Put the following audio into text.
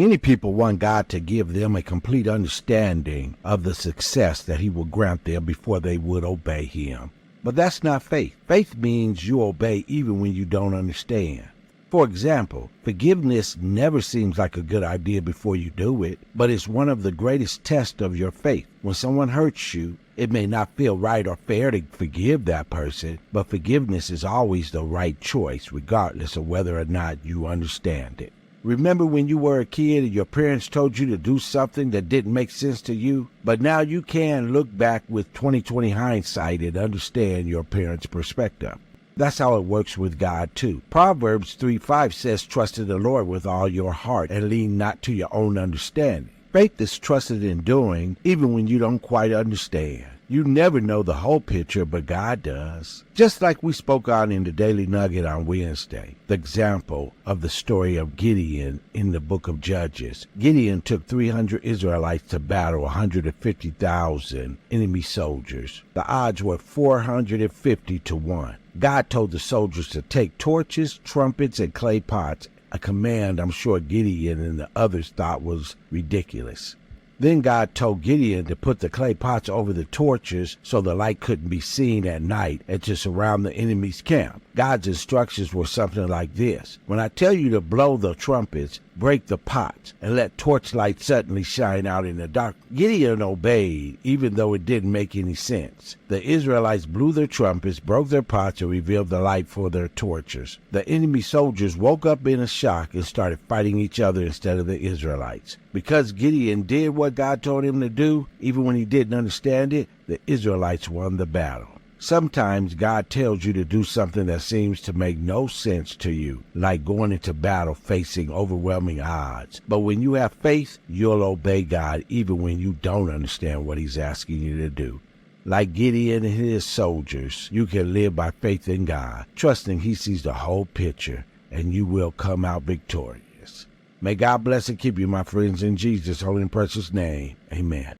Many people want God to give them a complete understanding of the success that he will grant them before they would obey him. But that's not faith. Faith means you obey even when you don't understand. For example, forgiveness never seems like a good idea before you do it, but it's one of the greatest tests of your faith. When someone hurts you, it may not feel right or fair to forgive that person, but forgiveness is always the right choice, regardless of whether or not you understand it. Remember when you were a kid and your parents told you to do something that didn't make sense to you? But now you can look back with 20/20 hindsight and understand your parents' perspective. That's how it works with God too. Proverbs 3:5 says, "Trust in the Lord with all your heart and lean not to your own understanding." Faith is trusted in doing even when you don't quite understand. You never know the whole picture, but God does. Just like we spoke on in the Daily Nugget on Wednesday, the example of the story of Gideon in the book of Judges. Gideon took 300 Israelites to battle 150,000 enemy soldiers. The odds were 450 to 1. God told the soldiers to take torches, trumpets, and clay pots, a command I'm sure Gideon and the others thought was ridiculous. Then God told Gideon to put the clay pots over the torches so the light couldn't be seen at night and to surround the enemy's camp. God's instructions were something like this: when I tell you to blow the trumpets, break the pots, and let torchlight suddenly shine out in the dark. Gideon obeyed, even though it didn't make any sense. The Israelites blew their trumpets, broke their pots, and revealed the light for their torches. The enemy soldiers woke up in a shock and started fighting each other instead of the Israelites. Because Gideon did what God told him to do, even when he didn't understand it, the Israelites won the battle. Sometimes God tells you to do something that seems to make no sense to you, like going into battle facing overwhelming odds. But when you have faith, you'll obey God even when you don't understand what he's asking you to do. Like Gideon and his soldiers, you can live by faith in God, trusting he sees the whole picture, and you will come out victorious. May God bless and keep you, my friends, in Jesus' holy and precious name. Amen.